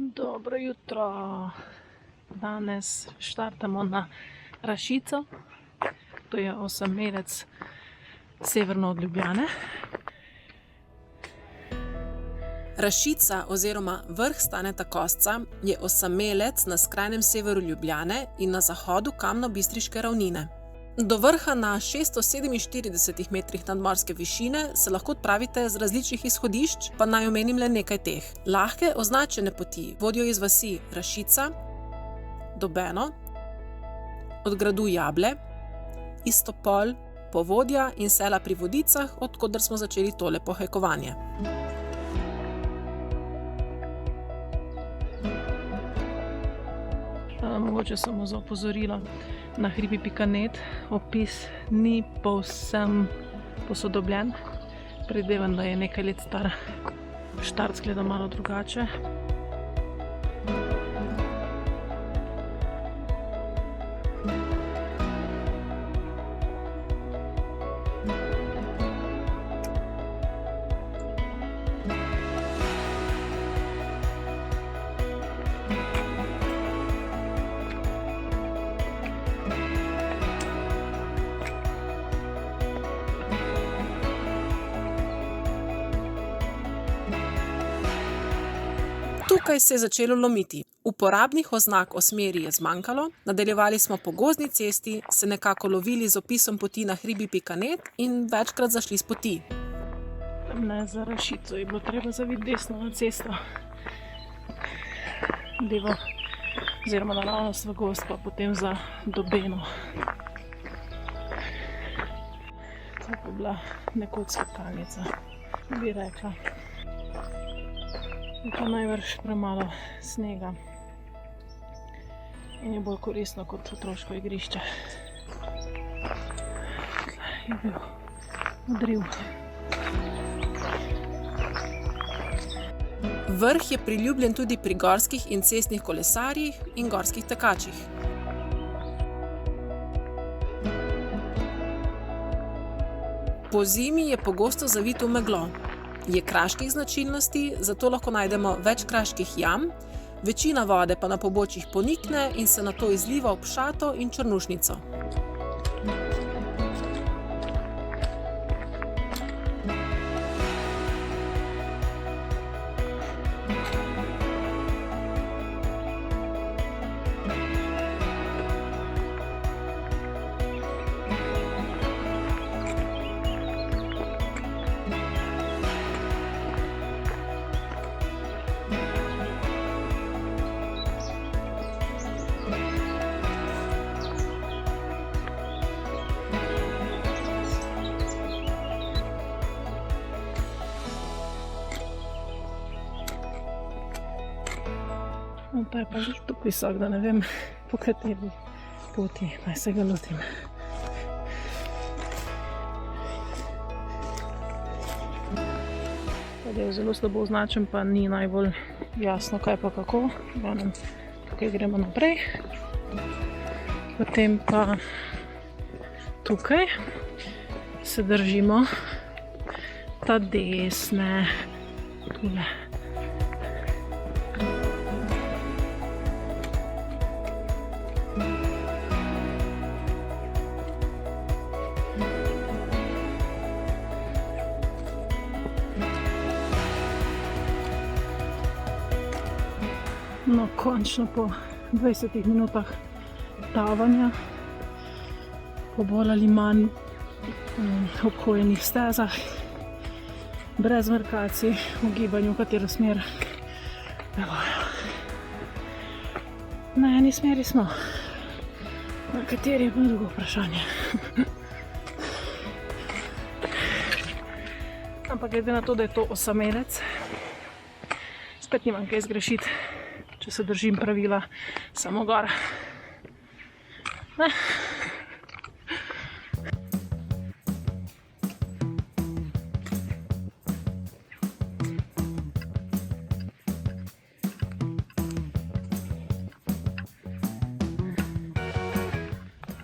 Dobro jutro. Danes štartamo na Rašico. To je osamelec severno od Ljubljane. Rašica oziroma vrh Staneta Kosca je osamelec na skrajnem severu Ljubljane in na zahodu Kamnobistriške ravnine. Do vrha na 647 metrih nadmorske višine se lahko odpravite z različnih izhodišč, pa naj omenim le nekaj teh. Lahke označene poti vodijo iz vasi Rašica, Dobeno, od gradu Jable, Istopol, Povodja in sela pri Vodicah, od koder smo začeli tole pohajkovanje. Mogoče samo za opozorilo na hribi.net. Opis ni povsem posodobljen. Predvidevam, da je nekaj let star. Štart izgleda malo drugače. Tukaj se je začelo lomiti. Uporabnih oznak o smeri je zmanjkalo, nadaljevali smo po gozdni cesti, se nekako lovili z opisom poti na hribi.net in večkrat zašli s poti. Tamle za Rašico je bilo treba zaviti desno na cesto. Levo oziroma naravnost v gozd, pa potem za Dobeno. To bi bila nekoč skakalnica, bi rekla. Je pa najbrž premalo snega in je bolj koristno kot otroško igrišče. Je bil odriv. Vrh je priljubljen tudi pri gorskih in cestnih kolesarjih in gorskih tekačih. Pozimi je pogosto zavit v meglo. Je kraških značilnosti, zato lahko najdemo več kraških jam, večina vode pa na pobočjih ponikne in se nato izliva v Pšato in Črnušnico. Ta je pa že tako visok, da ne vem, po kateri poti naj se ga lotim. Da je zelo slabo označen, pa ni najbolj jasno, kaj pa kako. Tukaj gremo naprej. Potem pa tukaj se držimo ta desne. Tule. No, končno po 20 minutah tavanja, po bolj ali manj obhojenih stezah, brez markacij, v gibanju, v katero smer. Evo. Na eni smeri smo, na kateri je pa drugo vprašanje. Ampak glede na to, da je to osamelec, spet nimam kaj zgrešiti. Če se držim pravila, samo gor. Kaj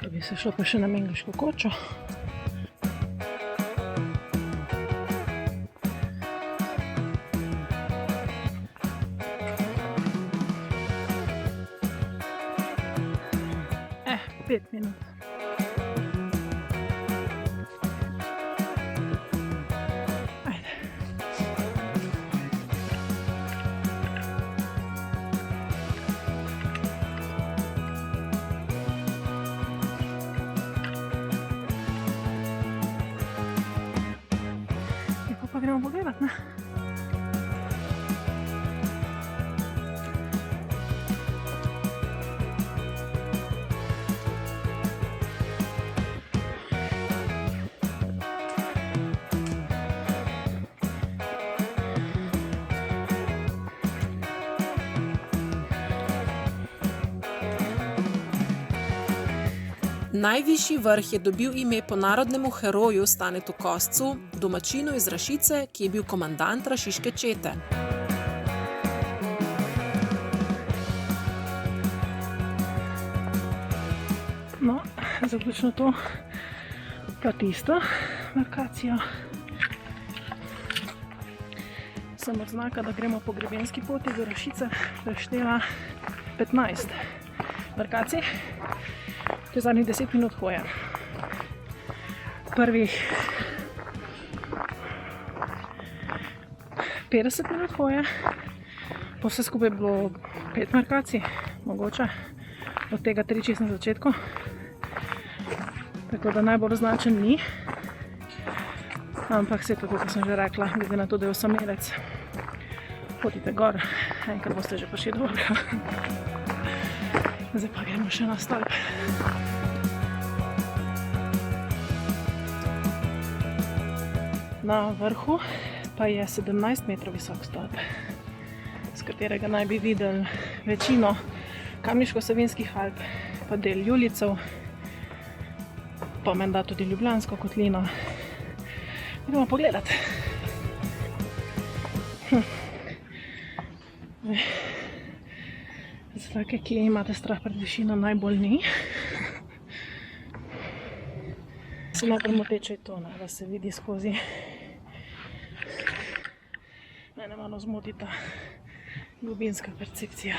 bi se šlo pa še na Mengeško kočo. 5 minut. Ajde. Pa gremo pogledat, ne? Najvišji vrh je dobil ime po narodnemu heroju Stanetu Koscu, domačinu iz Rašice, ki je bil komandant rašiške čete. No, zaključno to pa tisto markacijo. Sem od znaka, da gremo po grebenski poti do Rašice, preštela 15 markacij. To je zadnjih 10 minut hoje. Prvih 50 minut hoje, pa vse skupaj je bilo 5 markacij, mogoče, od tega 3 čisto na začetku. Tako da najbolj označen ni, ampak vse tako, kot sem že rekla, glede na to, da je osamelec, hodite gor, enkrat boste že prišli do vrha. Zdaj pa gremo še na stolp. Na vrhu pa je 17 metrov visok stolp, s katerega naj bi videli večino Kamniško-Savinjskih Alp, pa del Julijcev, pa menda tudi Ljubljansko kotlino. Idemo pogledat. Za take, ki imate strah pred višino, najbolj ni. Se najbolj moteče je to, da se vidi skozi. Mene malo zmoti ta globinska percepcija.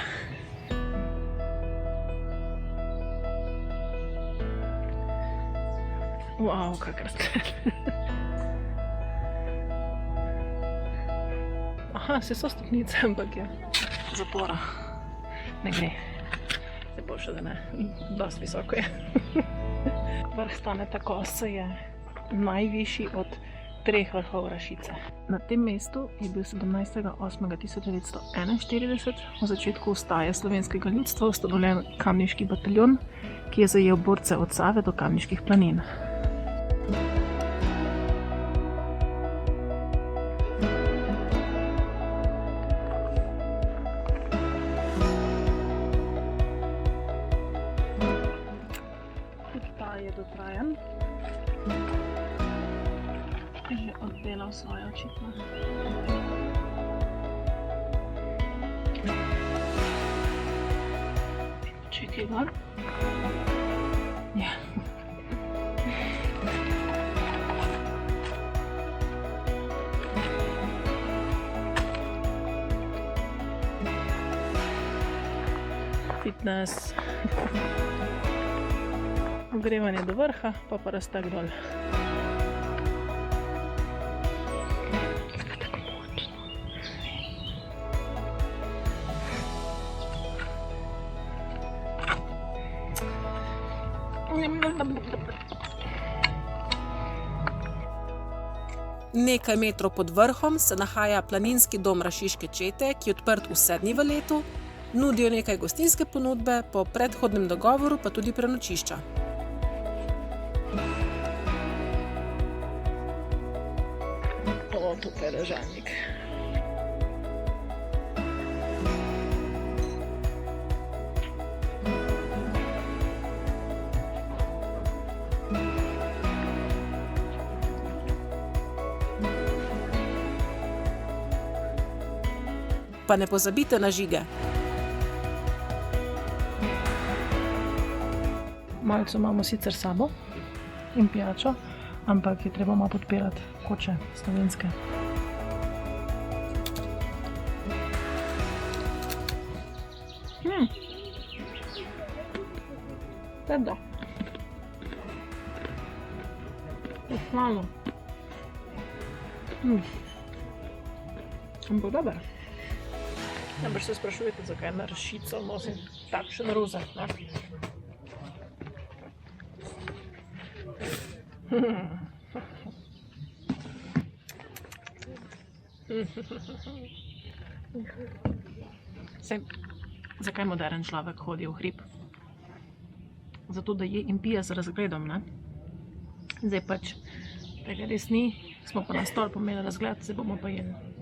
Wow, kak razgled. Aha, se so stopnice, ampak je zapora. Ne gre. Se boljše, da ne. Dosti visoko je. Vrh Staneta Kosca je najvišji od 3 vrhov Rašice. Na tem mestu je bil 17.8.1941 v začetku vstaje slovenskega ljudstva ustanovljen kamniški bataljon, ki je zajel borce od Save do Kamniških planin. Je dotrajan. Že oddelal svoje očitno. Čekaj gor. Ja. Fitness. Ogrevanje do vrha, pa raztak dol. Tako močno. Nekaj metrov pod vrhom se nahaja planinski dom rašiške čete, ki je odprt vse dni v letu, nudijo nekaj gostinske ponudbe, po predhodnem dogovoru pa tudi prenočišča. Tukaj je ležalnik. Pa ne pozabite na žige. Malce imamo sicer sabo in pijačo, ampak je treba malo podpirati koče slovenske. Teda. Malo. Ampak dober. Najbrž se sprašujete, zakaj na ršico nosim takšen rozet, ne? Saj, zakaj moderen človek hodi v hrib? Zato, da je in pije z razgledom, ne? Zdaj pač tega res ni, smo pa na stolpu imeli razgled, zdaj bomo pa jedli.